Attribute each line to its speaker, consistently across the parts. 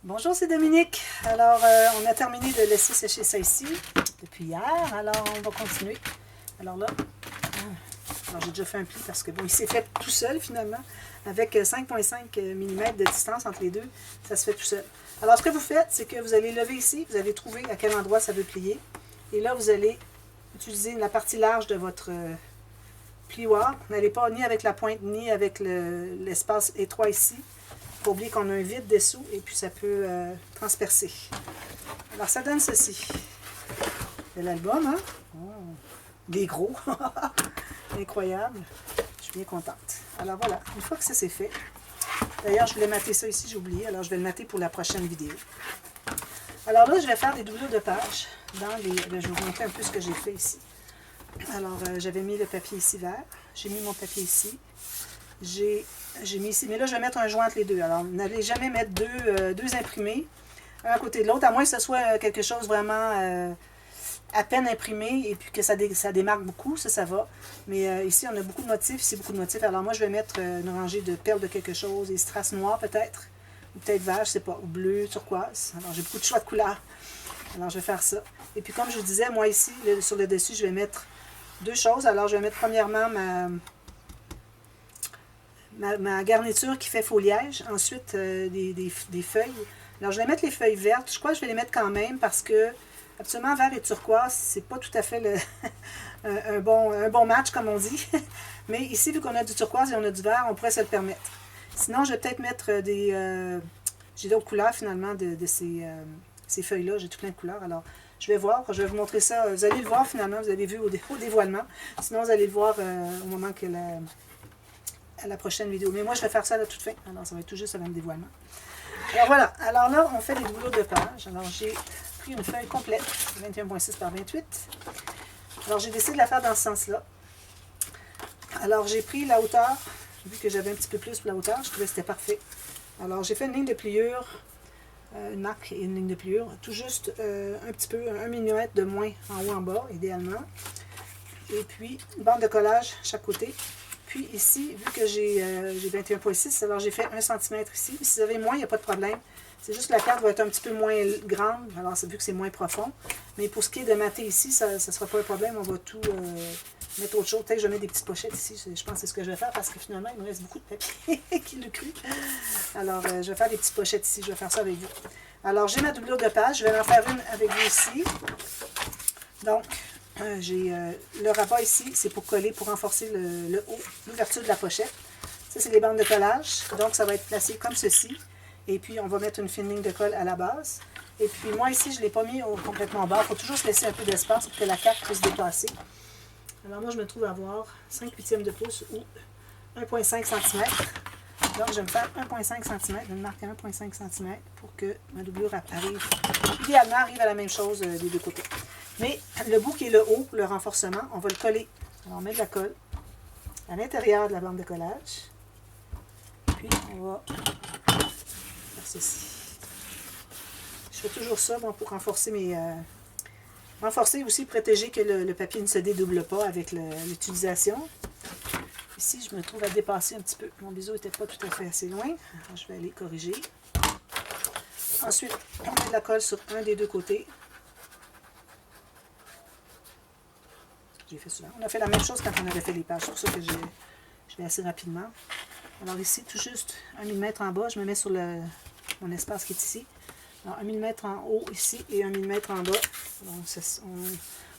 Speaker 1: Bonjour, c'est Dominique. Alors, on a terminé de laisser sécher ça ici depuis hier. Alors, on va continuer. Alors là, alors j'ai déjà fait un pli parce que bon, il s'est fait tout seul finalement. Avec 5,5 mm de distance entre les deux, ça se fait tout seul. Alors, ce que vous faites, c'est que vous allez lever ici, vous allez trouver à quel endroit ça veut plier. Et là, vous allez utiliser la partie large de votre plioir. Vous n'allez pas ni avec la pointe, ni avec l'espace étroit ici. Il faut oublier qu'on a un vide dessous et puis ça peut transpercer. Alors, ça donne ceci. C'est l'album, hein? Oh, des gros. Incroyable. Je suis bien contente. Alors, voilà. Une fois que ça c'est fait, d'ailleurs, je voulais mater ça ici, j'ai oublié. Alors, je vais le mater pour la prochaine vidéo. Alors là, je vais faire des doublures de pages. Je vais vous montrer un peu ce que j'ai fait ici. Alors, j'avais mis le papier ici vert. J'ai mis mon papier ici. J'ai mis ici, mais là, je vais mettre un joint entre les deux. Alors, n'allez jamais mettre deux imprimés, un à côté de l'autre, à moins que ce soit quelque chose vraiment à peine imprimé et puis que ça démarque beaucoup, ça va. Mais ici, on a beaucoup de motifs, ici, beaucoup de motifs. Alors, moi, je vais mettre une rangée de perles de quelque chose, des strass noirs peut-être, ou peut-être vert, je ne sais pas, ou bleu, turquoise. Alors, j'ai beaucoup de choix de couleurs. Alors, je vais faire ça. Et puis, comme je vous disais, moi, ici, sur le dessus, je vais mettre deux choses. Alors, je vais mettre premièrement ma garniture qui fait foliage. Ensuite, des feuilles. Alors, je vais mettre les feuilles vertes. Je crois que je vais les mettre quand même parce que, absolument, vert et turquoise, c'est pas tout à fait un bon match, comme on dit. Mais ici, vu qu'on a du turquoise et on a du vert, on pourrait se le permettre. Sinon, je vais peut-être mettre j'ai d'autres couleurs, finalement, de ces feuilles-là. J'ai tout plein de couleurs. Alors, je vais voir. Je vais vous montrer ça. Vous allez le voir, finalement. Vous avez vu au dévoilement. Sinon, vous allez le voir au moment que à la prochaine vidéo. Mais moi, je vais faire ça à la toute fin. Alors, ça va être tout juste avant le dévoilement. Alors, voilà. Alors là, on fait des doublures de pages. Alors, j'ai pris une feuille complète, 21,6 par 28. Alors, j'ai décidé de la faire dans ce sens-là. Alors, j'ai pris la hauteur. Vu que j'avais un petit peu plus pour la hauteur, je trouvais que c'était parfait. Alors, j'ai fait une ligne de pliure, une marque et une ligne de pliure, tout juste un petit peu, 1 mm de moins en haut en bas, idéalement. Et puis, une bande de collage chaque côté. Puis ici, vu que j'ai 21,6, alors j'ai fait 1 cm ici. Si vous avez moins, il n'y a pas de problème. C'est juste que la carte va être un petit peu moins grande, alors c'est vu que c'est moins profond. Mais pour ce qui est de mater ici, ça ne sera pas un problème. On va tout mettre autre chose. Peut-être que je vais mettre des petites pochettes ici. Je pense que c'est ce que je vais faire parce que finalement, il me reste beaucoup de papier. Qui l'a cru? Alors, je vais faire des petites pochettes ici. Je vais faire ça avec vous. Alors, j'ai ma doublure de page. Je vais en faire une avec vous ici. Donc, j'ai le rabat ici, c'est pour coller, pour renforcer le haut, l'ouverture de la pochette. Ça, c'est les bandes de collage. Donc, ça va être placé comme ceci. Et puis, on va mettre une fine ligne de colle à la base. Et puis, moi, ici, je ne l'ai pas mis complètement bas. Il faut toujours se laisser un peu d'espace pour que la carte puisse dépasser. Alors, moi, je me trouve à avoir 5/8 de pouce ou 1,5 cm. Donc, je vais me faire 1,5 cm. Je vais me marquer 1,5 cm pour que ma doublure idéalement, arrive à la même chose des deux côtés. Mais le bout qui est le haut, le renforcement, on va le coller. Alors, on met de la colle à l'intérieur de la bande de collage. Puis, on va faire ceci. Je fais toujours ça bon, pour renforcer renforcer aussi, protéger que le papier ne se dédouble pas avec l'utilisation. Ici, je me trouve à dépasser un petit peu. Mon biseau n'était pas tout à fait assez loin. Alors, je vais aller corriger. Ensuite, on met de la colle sur un des deux côtés. J'ai fait souvent. On a fait la même chose quand on avait fait les pages. C'est pour ça que je vais assez rapidement. Alors ici, tout juste 1 mm en bas, je me mets sur mon espace qui est ici. Alors 1 mm en haut ici et 1 mm en bas. On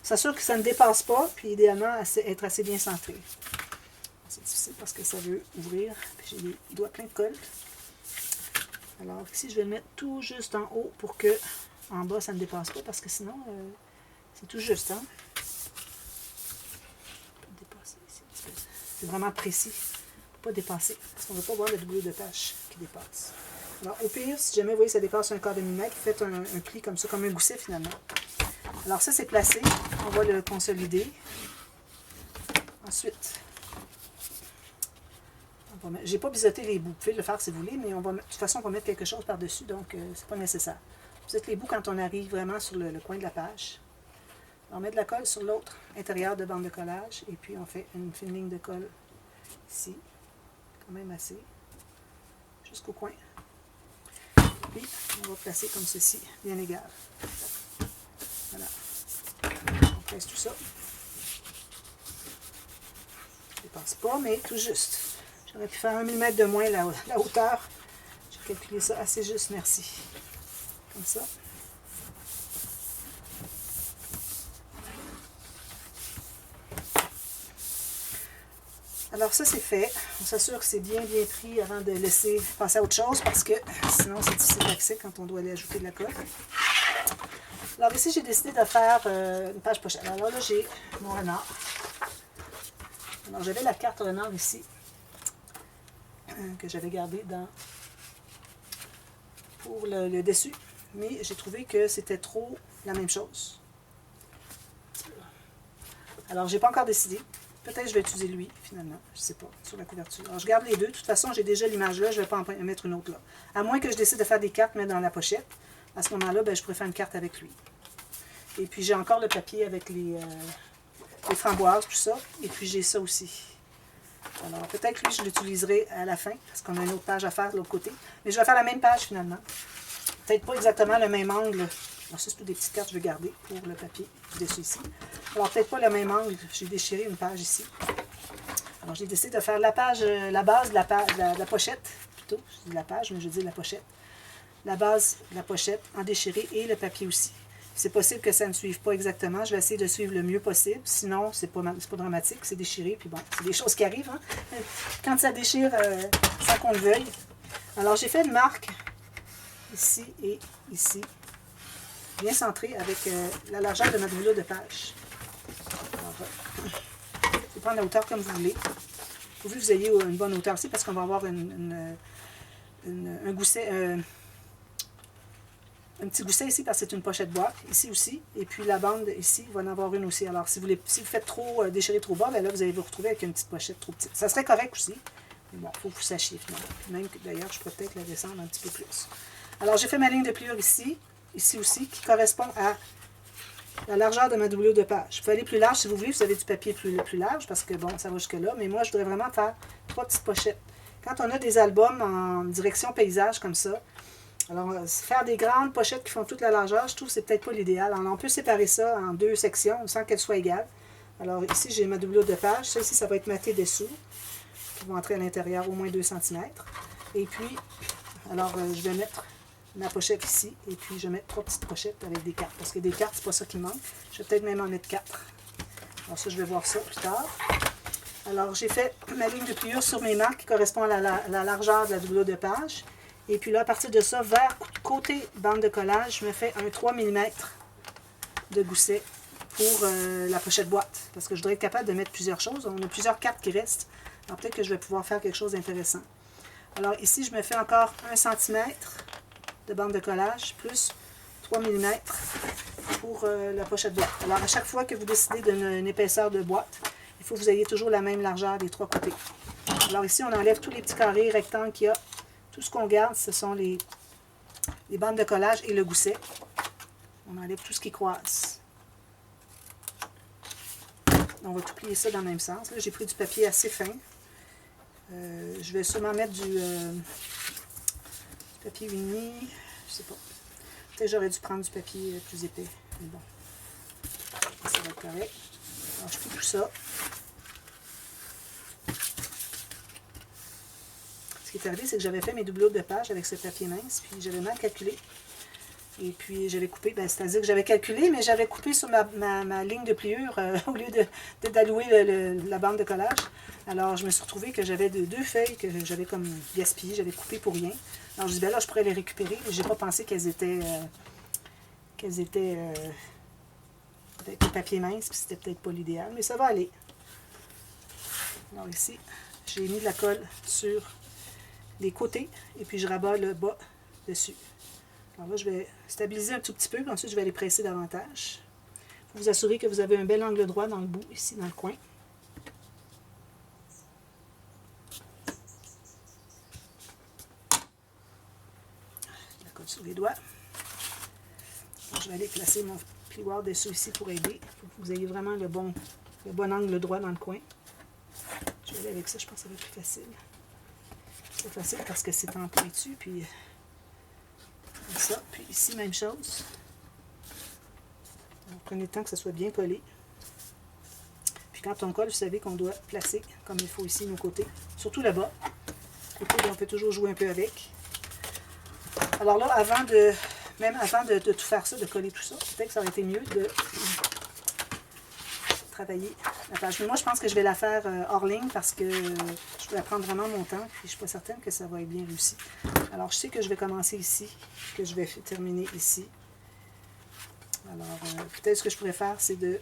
Speaker 1: s'assure que ça ne dépasse pas, puis idéalement être assez bien centré. C'est difficile parce que ça veut ouvrir. Puis j'ai les doigts pleins de colle. Alors ici, je vais le mettre tout juste en haut pour que en bas, ça ne dépasse pas parce que sinon, c'est tout juste. Hein? C'est vraiment précis. Il ne faut pas dépasser. Parce qu'on ne veut pas voir le doublure de tâche qui dépasse. Alors, au pire, si jamais vous voyez ça dépasse un quart de millimètre, faites un pli comme ça, comme un gousset finalement. Alors, ça, c'est placé. On va le consolider. Ensuite, j'ai pas biseauté les bouts. Vous pouvez le faire si vous voulez, mais de toute façon, on va mettre quelque chose par-dessus, donc c'est pas nécessaire. Biseauter les bouts quand on arrive vraiment sur le coin de la page. On met de la colle sur l'autre intérieur de bande de collage et puis on fait une fine ligne de colle ici, quand même assez, jusqu'au coin. puis on va placer comme ceci, bien égal. Voilà. On presse tout ça. Je ne dépasse pas, mais tout juste. J'aurais pu faire 1 mm de moins la hauteur. J'ai calculé ça assez juste, merci. Comme ça. Alors ça c'est fait. On s'assure que c'est bien pris avant de laisser passer à autre chose parce que sinon c'est difficile d'accès quand on doit aller ajouter de la colle. Alors ici j'ai décidé de faire une page pochette. Alors là j'ai mon renard. Alors j'avais la carte renard ici que j'avais gardée pour le dessus. Mais j'ai trouvé que c'était trop la même chose. Alors j'ai pas encore décidé. Peut-être que je vais utiliser lui, finalement. Je ne sais pas, sur la couverture. Alors, je garde les deux. De toute façon, j'ai déjà l'image là. Je ne vais pas en mettre une autre là. À moins que je décide de faire des cartes, mais dans la pochette. À ce moment-là, ben, je pourrais faire une carte avec lui. Et puis, j'ai encore le papier avec les framboises, tout ça. Et puis, j'ai ça aussi. Alors, peut-être que lui, je l'utiliserai à la fin, parce qu'on a une autre page à faire de l'autre côté. Mais je vais faire la même page, finalement. Peut-être pas exactement le même angle. Alors, ça, c'est toutes des petites cartes que je vais garder pour le papier dessus ici. Alors, peut-être pas le même angle. J'ai déchiré une page ici. Alors, j'ai décidé de faire la base de la pochette. Plutôt, je dis la page, mais je dis la pochette. La base de la pochette en déchiré et le papier aussi. C'est possible que ça ne suive pas exactement. Je vais essayer de suivre le mieux possible. Sinon, c'est pas dramatique. C'est déchiré. Puis bon, c'est des choses qui arrivent. Hein? Quand ça déchire sans qu'on le veuille. Alors, j'ai fait une marque ici et ici. Bien centré avec la largeur de notre rouleau de page. Alors, vous pouvez prendre la hauteur comme vous voulez. Pourvu que vous ayez une bonne hauteur aussi, parce qu'on va avoir un gousset, un petit gousset ici, parce que c'est une pochette boîte, ici aussi. Et puis la bande ici, il va en avoir une aussi. Alors, si vous faites trop déchirer trop bas, bien là, vous allez vous retrouver avec une petite pochette trop petite. Ça serait correct aussi. Mais bon, il faut que vous sachiez finalement. Même d'ailleurs, je pourrais peut-être la descendre un petit peu plus. Alors, j'ai fait ma ligne de pliure ici. Ici aussi, qui correspond à la largeur de ma doublure de page. Vous pouvez aller plus large si vous voulez, vous avez du papier plus large, parce que bon, ça va jusque là, mais moi, je voudrais vraiment faire 3 petites pochettes. Quand on a des albums en direction paysage comme ça, alors faire des grandes pochettes qui font toute la largeur, je trouve que c'est peut-être pas l'idéal. Alors, on peut séparer ça en 2 sections sans qu'elles soient égales. Alors ici, j'ai ma doublure de page. Ça ici, ça va être matté dessous, qui va entrer à l'intérieur au moins 2 cm. Et puis, alors, je vais mettre ma pochette ici, et puis je vais mettre 3 petites pochettes avec des cartes, parce que des cartes, c'est pas ça qui manque. Je vais peut-être même en mettre 4. Alors ça, je vais voir ça plus tard. Alors, j'ai fait ma ligne de pliure sur mes marques qui correspond à la largeur de la doublure de page. Et puis là, à partir de ça, vers côté bande de collage, je me fais un 3 mm de gousset pour la pochette boîte, parce que je dois être capable de mettre plusieurs choses. On a plusieurs cartes qui restent, alors peut-être que je vais pouvoir faire quelque chose d'intéressant. Alors ici, je me fais encore 1 cm de bande de collage, plus 3 mm pour la pochette boîte. Alors, à chaque fois que vous décidez d'une épaisseur de boîte, il faut que vous ayez toujours la même largeur des 3 côtés. Alors ici, on enlève tous les petits carrés, rectangles qu'il y a. Tout ce qu'on garde, ce sont les bandes de collage et le gousset. On enlève tout ce qui croise. On va tout plier ça dans le même sens. Là, j'ai pris du papier assez fin. Je vais sûrement mettre du papier uni, je sais pas. Peut-être j'aurais dû prendre du papier plus épais. Mais bon, ça va être correct. Alors, je plie tout ça. Ce qui est arrivé, c'est que j'avais fait mes doublures de page avec ce papier mince, puis j'avais mal calculé. Et puis j'avais coupé, c'est-à-dire que j'avais calculé, mais j'avais coupé sur ma ligne de pliure au lieu d'allouer la bande de collage. Alors je me suis retrouvée que j'avais 2 feuilles que j'avais comme gaspillées, j'avais coupé pour rien. Alors je dis, ben là, je pourrais les récupérer. J'ai pas pensé qu'elles étaient avec le papier mince, puis c'était peut-être pas l'idéal, mais ça va aller. Alors ici, j'ai mis de la colle sur les côtés, et puis je rabats le bas dessus. Alors là, je vais stabiliser un tout petit peu, puis ensuite je vais les presser davantage. Il faut vous assurer que vous avez un bel angle droit dans le bout, ici, dans le coin. La colle sur les doigts. Alors, je vais aller placer mon plioir dessous ici pour aider. Il faut que vous ayez vraiment le bon angle droit dans le coin. Je vais aller avec ça, je pense que ça va être plus facile. C'est facile parce que c'est en pointu, puis ça. Puis ici, même chose. Alors, prenez le temps que ça soit bien collé. Puis quand on colle, vous savez qu'on doit placer comme il faut ici nos côtés. Surtout le bas. Côté, on peut toujours jouer un peu avec. Alors là, même avant de tout faire ça, de coller tout ça, peut-être que ça aurait été mieux de travailler la page. Mais moi, je pense que je vais la faire hors ligne parce que je vais prendre vraiment mon temps. Puis je ne suis pas certaine que ça va être bien réussi. Alors, je sais que je vais commencer ici, que je vais terminer ici. Alors, peut-être ce que je pourrais faire, c'est de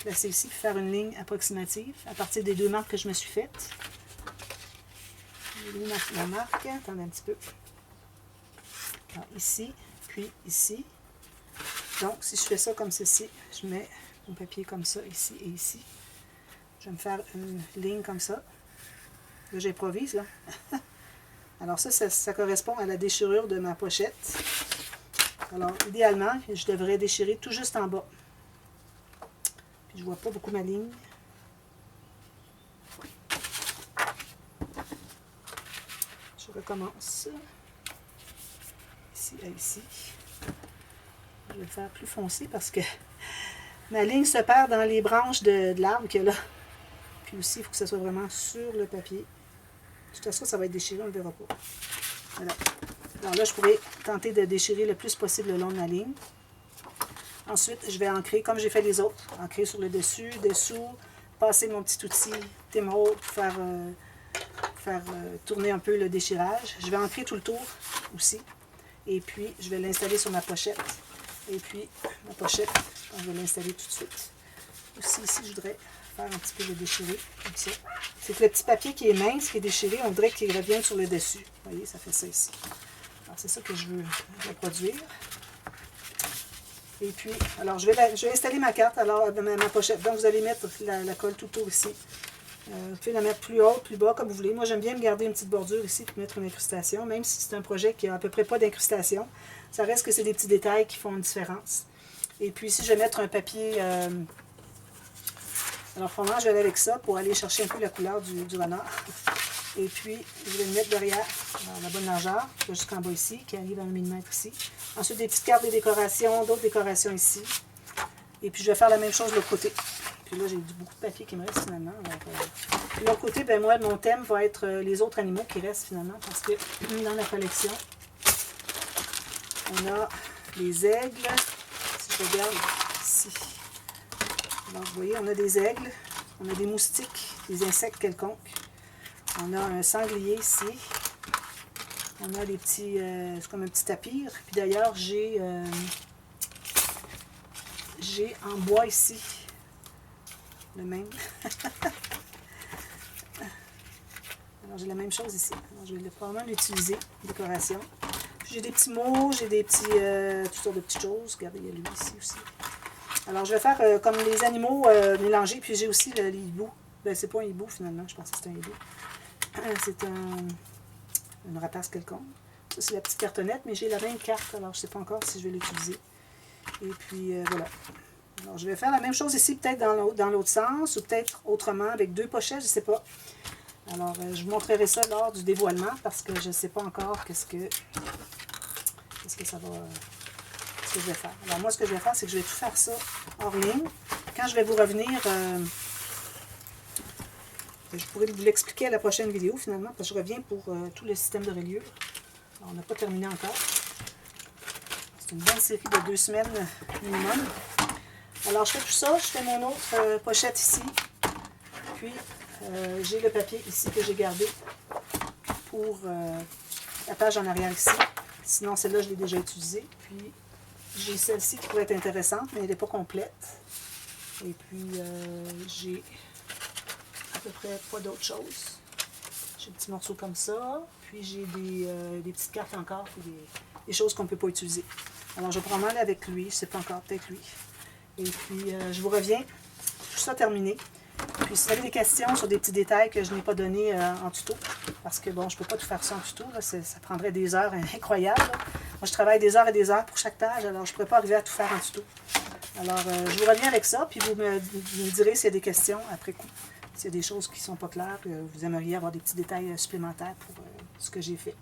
Speaker 1: placer ici, puis faire une ligne approximative à partir des 2 marques que je me suis faites. La marque, attendez un petit peu. Alors, ici, puis ici. Donc, si je fais ça comme ceci, je mets mon papier comme ça, ici et ici. Je vais me faire une ligne comme ça. Là, j'improvise, là. Alors ça correspond à la déchirure de ma pochette. Alors, idéalement, je devrais déchirer tout juste en bas. Puis, je ne vois pas beaucoup ma ligne. Je recommence. Ici à ici. Je vais le faire plus foncé parce que ma ligne se perd dans les branches de l'arbre qu'il y a là. Puis aussi, il faut que ça soit vraiment sur le papier. De toute façon, ça va être déchiré, on ne le verra pas. Voilà. Alors là, je pourrais tenter de déchirer le plus possible le long de ma ligne. Ensuite, je vais ancrer comme j'ai fait les autres. Ancrer sur le dessus, dessous, passer mon petit outil Timro pour faire tourner un peu le déchirage. Je vais ancrer tout le tour aussi. Et puis, je vais l'installer sur ma pochette. Et puis, ma pochette, je vais l'installer tout de suite. Aussi, ici, je voudrais faire un petit peu le déchirer, comme ça. C'est que le petit papier qui est mince, qui est déchiré, on dirait qu'il revient sur le dessus. Vous voyez, ça fait ça ici. Alors, c'est ça que je veux reproduire. Et puis, alors, je vais installer ma carte, alors, ma pochette. Donc, vous allez mettre la colle tout autour ici. Vous pouvez la mettre plus haute, plus bas, comme vous voulez. Moi, j'aime bien me garder une petite bordure ici pour mettre une incrustation, même si c'est un projet qui a à peu près pas d'incrustation. Ça reste que c'est des petits détails qui font une différence. Et puis, ici, je vais mettre un papier... alors, probablement, je vais aller avec ça pour aller chercher un peu la couleur du renard. Et puis, je vais le mettre derrière, dans la bonne largeur, jusqu'en bas ici, qui arrive à 1 mm ici. Ensuite, des petites cartes de décoration, d'autres décorations ici. Et puis, je vais faire la même chose de l'autre côté. Puis là, j'ai beaucoup de papier qui me reste finalement. De l'autre côté, ben moi, mon thème va être les autres animaux qui restent finalement, parce que dans la collection, on a les aigles. Si je regarde ici. Donc, vous voyez, on a des aigles, on a des moustiques, des insectes quelconques. On a un sanglier ici. On a des petits, c'est comme un petit tapir. Puis d'ailleurs, j'ai en bois ici, le même. Alors, j'ai la même chose ici. Alors, je vais probablement l'utiliser, décoration. J'ai des petits mots, j'ai des petits, toutes sortes de petites choses. Regardez, il y a lui ici aussi. Alors, je vais faire comme les animaux mélangés. Puis j'ai aussi les hiboux. Ben, c'est pas un hibou finalement, je pense que c'est un hibou. C'est une rapace quelconque. Ça, c'est la petite cartonnette, mais j'ai la même carte, alors je ne sais pas encore si je vais l'utiliser. Et puis, voilà. Alors, je vais faire la même chose ici, peut-être dans l'autre sens, ou peut-être autrement, avec 2 pochettes, je ne sais pas. Alors, je vous montrerai ça lors du dévoilement, parce que je ne sais pas encore qu'est-ce que ça va... ce que je vais faire. Alors, moi, ce que je vais faire, c'est que je vais tout faire ça hors ligne. Quand je vais vous revenir... je pourrais vous l'expliquer à la prochaine vidéo, finalement, parce que je reviens pour tout le système de reliure. Alors, on n'a pas terminé encore. C'est une bonne série de 2 semaines minimum. Alors, je fais tout ça. Je fais mon autre pochette ici. Puis, j'ai le papier ici que j'ai gardé pour la page en arrière ici. Sinon, celle-là, je l'ai déjà utilisée. Puis, j'ai celle-ci qui pourrait être intéressante, mais elle n'est pas complète. Et puis, j'ai... à peu près pas d'autre chose. J'ai des petits morceaux comme ça, puis j'ai des petites cartes encore, puis des choses qu'on ne peut pas utiliser. Alors, je vais prendre mal avec lui, je ne sais pas encore, peut-être lui. Et puis, je vous reviens, tout ça terminé. Puis, si vous avez des questions sur des petits détails que je n'ai pas donnés en tuto, parce que, bon, je ne peux pas tout faire ça en tuto, là, ça prendrait des heures incroyables. Là. Moi, je travaille des heures et des heures pour chaque page, alors je ne pourrais pas arriver à tout faire en tuto. Alors, je vous reviens avec ça, puis vous me direz s'il y a des questions après coup. S'il y a des choses qui ne sont pas claires, vous aimeriez avoir des petits détails supplémentaires pour ce que j'ai fait.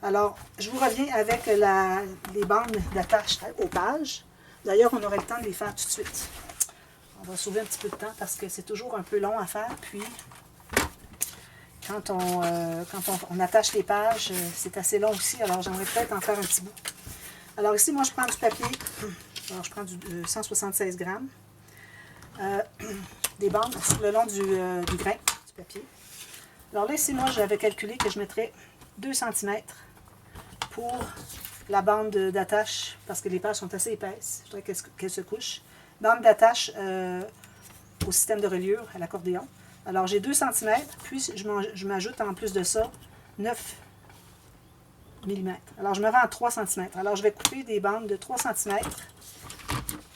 Speaker 1: Alors, je vous reviens avec les bandes d'attache aux pages. D'ailleurs, on aurait le temps de les faire tout de suite. On va sauver un petit peu de temps parce que c'est toujours un peu long à faire. Puis, quand on attache les pages, c'est assez long aussi. Alors, j'aimerais peut-être en faire un petit bout. Alors ici, moi, je prends du papier. Alors, je prends du 176 grammes. Des bandes le long du grain du papier. Alors là, ici, moi, j'avais calculé que je mettrais 2 cm pour la bande d'attache, parce que les pages sont assez épaisses. Je voudrais qu'elles se couchent. Bande d'attache au système de reliure, à l'accordéon. Alors, j'ai 2 cm, puis je m'ajoute en plus de ça 9 mm. Alors, je me rends à 3 cm. Alors, je vais couper des bandes de 3 cm.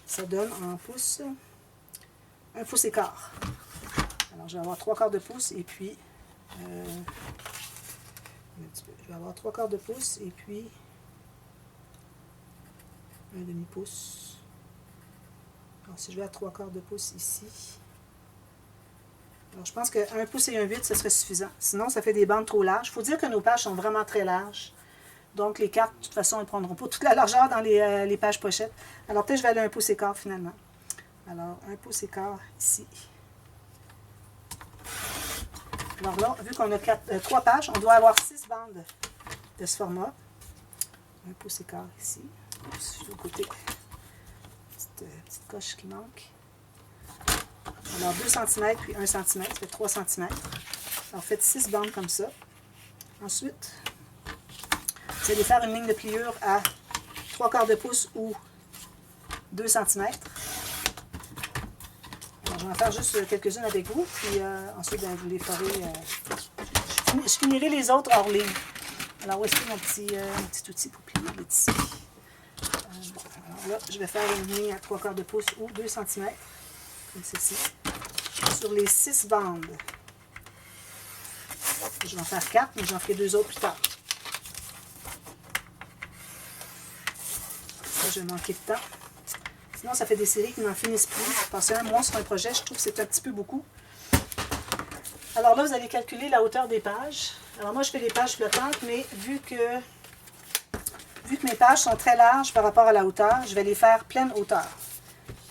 Speaker 1: Ça donne en pouces, 1 pouce et quart. Alors, je vais avoir 3/4 de pouce et puis... je vais avoir 3/4 de pouce et puis 1/2 pouce. Alors, si je vais à 3/4 de pouce ici... Alors, je pense que 1 pouce et 1/8, ce serait suffisant. Sinon, ça fait des bandes trop larges. Il faut dire que nos pages sont vraiment très larges. Donc, les cartes, de toute façon, elles ne prendront pas toute la largeur dans les pages pochettes. Alors, peut-être que je vais aller à 1 pouce et quart finalement. Alors, 1 pouce et quart ici. Alors là, vu qu'on a 3 pages, on doit avoir 6 bandes de ce format. 1 pouce et quart ici. Oups, je vais au côté. Petite coche qui manque. Alors, 2 cm puis 1 cm, ça fait 3 cm. Alors, faites 6 bandes comme ça. Ensuite, vous allez faire une ligne de pliure à 3/4 de pouce ou 2 cm. Alors, je vais en faire juste quelques-unes avec vous, puis ensuite, ben, vous les ferez. Je finirai les autres hors ligne. Alors, voici mon petit outil pour plier le tissu. Bon, alors là, je vais faire une ligne à 3/4 de pouce ou 2 cm, comme ceci, sur les 6 bandes. Je vais en faire 4, mais j'en ferai 2 autres plus tard. Ça, je vais manquer de temps. Sinon, ça fait des séries qui n'en finissent plus. Passer un mois sur un projet, je trouve que c'est un petit peu beaucoup. Alors là, vous allez calculer la hauteur des pages. Alors moi, je fais les pages flottantes, mais vu que mes pages sont très larges par rapport à la hauteur, je vais les faire pleine hauteur.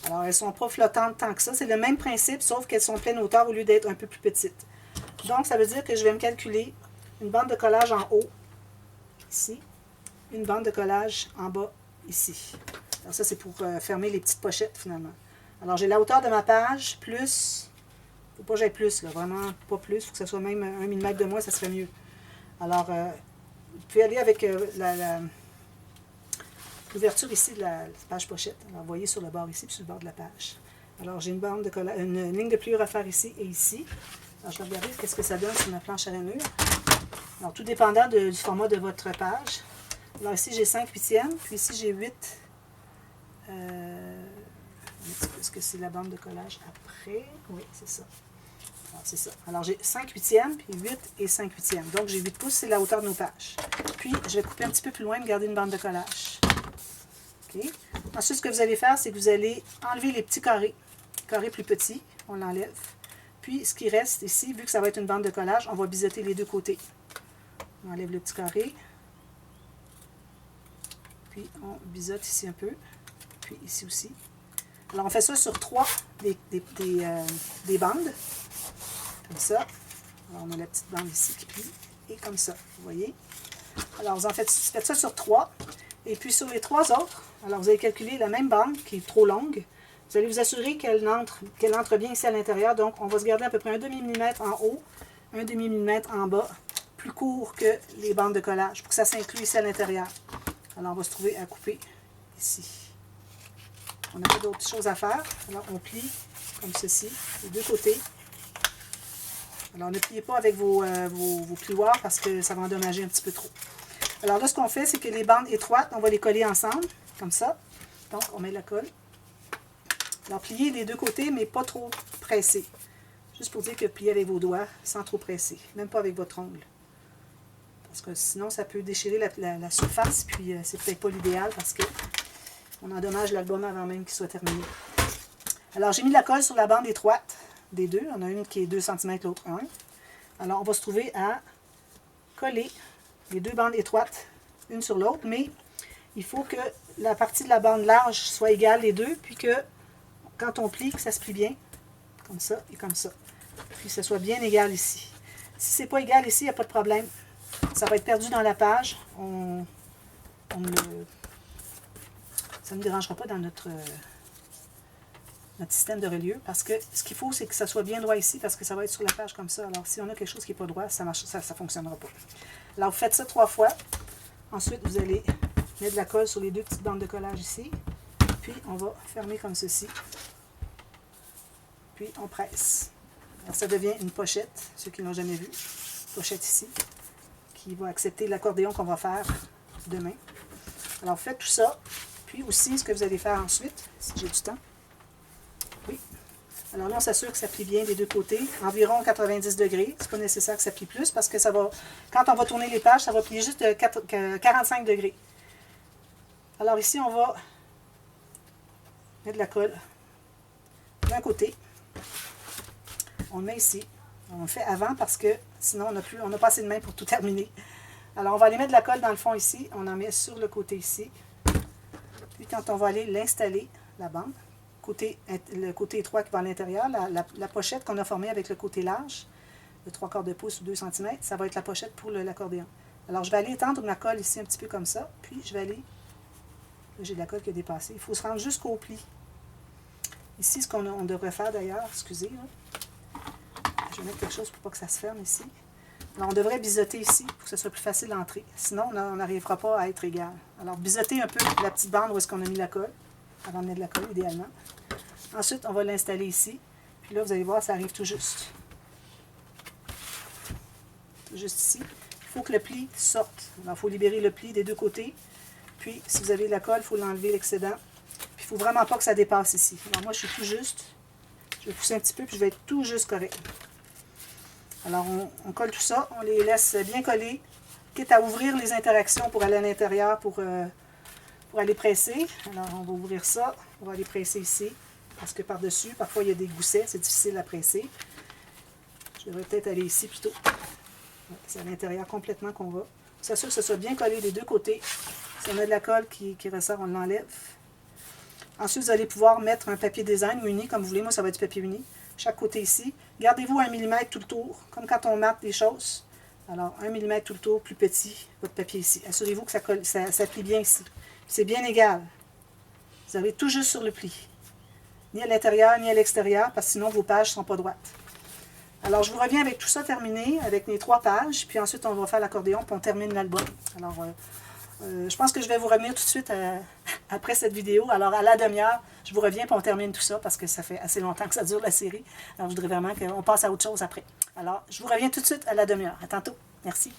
Speaker 1: Alors, elles ne sont pas flottantes tant que ça. C'est le même principe, sauf qu'elles sont pleine hauteur au lieu d'être un peu plus petites. Donc, ça veut dire que je vais me calculer une bande de collage en haut, ici, une bande de collage en bas, ici. Alors ça, c'est pour fermer les petites pochettes, finalement. Alors, j'ai la hauteur de ma page, plus... Il ne faut pas que j'aille plus, là, vraiment pas plus. Il faut que ça soit même 1 mm de moins, ça serait mieux. Alors, vous pouvez aller avec l'ouverture ici de la page pochette. Alors, vous voyez sur le bord ici, puis sur le bord de la page. Alors, j'ai une ligne de pliure à faire ici et ici. Alors, je vais regarder qu'est-ce que ça donne sur ma planche à lainure. Alors, tout dépendant du format de votre page. Alors, ici, j'ai 5/8, puis ici, j'ai 8. Est-ce que c'est la bande de collage après? Oui, c'est ça. Alors, c'est ça. Alors, j'ai 5/8, puis 8 et 5/8. Donc, j'ai 8 pouces, c'est la hauteur de nos pages. Puis, je vais couper un petit peu plus loin, me garder une bande de collage. OK. Ensuite, ce que vous allez faire, c'est que vous allez enlever les petits carrés plus petits. On l'enlève. Puis, ce qui reste ici, vu que ça va être une bande de collage, on va biseauter les deux côtés. On enlève le petit carré. Puis, on biseaute ici un peu. Puis, ici aussi. Alors, on fait ça sur 3 des bandes. Comme ça. Alors, on a la petite bande ici qui plie. Et comme ça, vous voyez. Alors, vous faites ça sur 3. Et puis, sur les 3 autres, alors vous allez calculer la même bande qui est trop longue. Vous allez vous assurer qu'elle entre bien ici à l'intérieur. Donc, on va se garder à peu près 1/2 mm en haut, 1/2 mm en bas, plus court que les bandes de collage, pour que ça s'inclue ici à l'intérieur. Alors, on va se trouver à couper ici. On n'a pas d'autres choses à faire. Alors, on plie comme ceci, les deux côtés. Alors, ne pliez pas avec vos plioirs parce que ça va endommager un petit peu trop. Alors là, ce qu'on fait, c'est que les bandes étroites, on va les coller ensemble, comme ça. Donc, on met la colle. Alors, pliez des deux côtés, mais pas trop pressé. Juste pour dire que pliez avec vos doigts, sans trop presser. Même pas avec votre ongle. Parce que sinon, ça peut déchirer la surface, puis c'est peut-être pas l'idéal parce que on endommage l'album avant même qu'il soit terminé. Alors, j'ai mis de la colle sur la bande étroite des deux. On a une qui est 2 cm, l'autre 1. Alors, on va se trouver à coller les deux bandes étroites, une sur l'autre, mais il faut que la partie de la bande large soit égale les deux, puis que quand on plie, que ça se plie bien, comme ça et comme ça. Puis que ça soit bien égal ici. Si c'est pas égal ici, il n'y a pas de problème. Ça va être perdu dans la page. Ça ne nous dérangera pas dans notre système de relieu, parce que ce qu'il faut, c'est que ça soit bien droit ici, parce que ça va être sur la page comme ça. Alors, si on a quelque chose qui n'est pas droit, ça ne fonctionnera pas. Alors, vous faites ça 3 fois. Ensuite, vous allez mettre de la colle sur les deux petites bandes de collage ici. Puis, on va fermer comme ceci. Puis, on presse. Alors, ça devient une pochette, ceux qui ne l'ont jamais vu. Pochette ici, qui va accepter l'accordéon qu'on va faire demain. Alors, faites tout ça. Puis aussi, ce que vous allez faire ensuite, si j'ai du temps. Oui. Alors là, on s'assure que ça plie bien des deux côtés, environ 90 degrés. C'est pas nécessaire que ça plie plus parce que ça va, quand on va tourner les pages, ça va plier juste de 45 degrés. Alors ici, on va mettre de la colle d'un côté. On le met ici. On le fait avant parce que sinon, on n'a pas assez de main pour tout terminer. Alors, on va aller mettre de la colle dans le fond ici. On en met sur le côté ici. Puis, quand on va aller l'installer, la bande, le côté étroit qui va à l'intérieur, la pochette qu'on a formée avec le côté large, de 3/4 de pouce ou 2 cm, ça va être la pochette pour l'accordéon. Alors, je vais aller étendre ma colle ici un petit peu comme ça. Puis, je vais aller... Là, j'ai de la colle qui a dépassé. Il faut se rendre jusqu'au pli. Ici, ce qu'on devrait faire d'ailleurs, excusez, là. Je vais mettre quelque chose pour pas que ça se ferme ici. Alors, on devrait biseauter ici pour que ce soit plus facile d'entrer. Sinon, on n'arrivera pas à être égal. Alors, biseauter un peu la petite bande où est-ce qu'on a mis la colle, avant de mettre de la colle, idéalement. Ensuite, on va l'installer ici. Puis là, vous allez voir, ça arrive tout juste. Tout juste ici. Il faut que le pli sorte. Alors, il faut libérer le pli des deux côtés. Puis, si vous avez de la colle, il faut l'enlever, l'excédent. Puis, il ne faut vraiment pas que ça dépasse ici. Alors, moi, je suis tout juste. Je vais pousser un petit peu, puis je vais être tout juste correct. Alors, on colle tout ça, on les laisse bien coller, quitte à ouvrir les interactions pour aller à l'intérieur, pour aller presser. Alors, on va ouvrir ça, on va aller presser ici, parce que par-dessus, parfois, il y a des goussets, c'est difficile à presser. Je devrais peut-être aller ici plutôt. C'est à l'intérieur complètement qu'on va. On s'assure que ce soit bien collé des deux côtés. Si on a de la colle qui ressort, on l'enlève. Ensuite, vous allez pouvoir mettre un papier design ou uni, comme vous voulez. Moi, ça va être du papier uni. Chaque côté ici. Gardez-vous 1 mm tout le tour, comme quand on marque des choses. Alors, 1 mm tout le tour, plus petit, votre papier ici. Assurez-vous que ça plie bien ici. C'est bien égal. Vous avez tout juste sur le pli. Ni à l'intérieur, ni à l'extérieur, parce que sinon, vos pages ne sont pas droites. Alors, je vous reviens avec tout ça terminé, avec mes 3 pages. Puis ensuite, on va faire l'accordéon, puis on termine l'album. Alors, je pense que je vais vous revenir tout de suite après cette vidéo. Alors, à la demi-heure, je vous reviens et on termine tout ça parce que ça fait assez longtemps que ça dure la série. Alors, je voudrais vraiment qu'on passe à autre chose après. Alors, je vous reviens tout de suite à la demi-heure. À tantôt. Merci.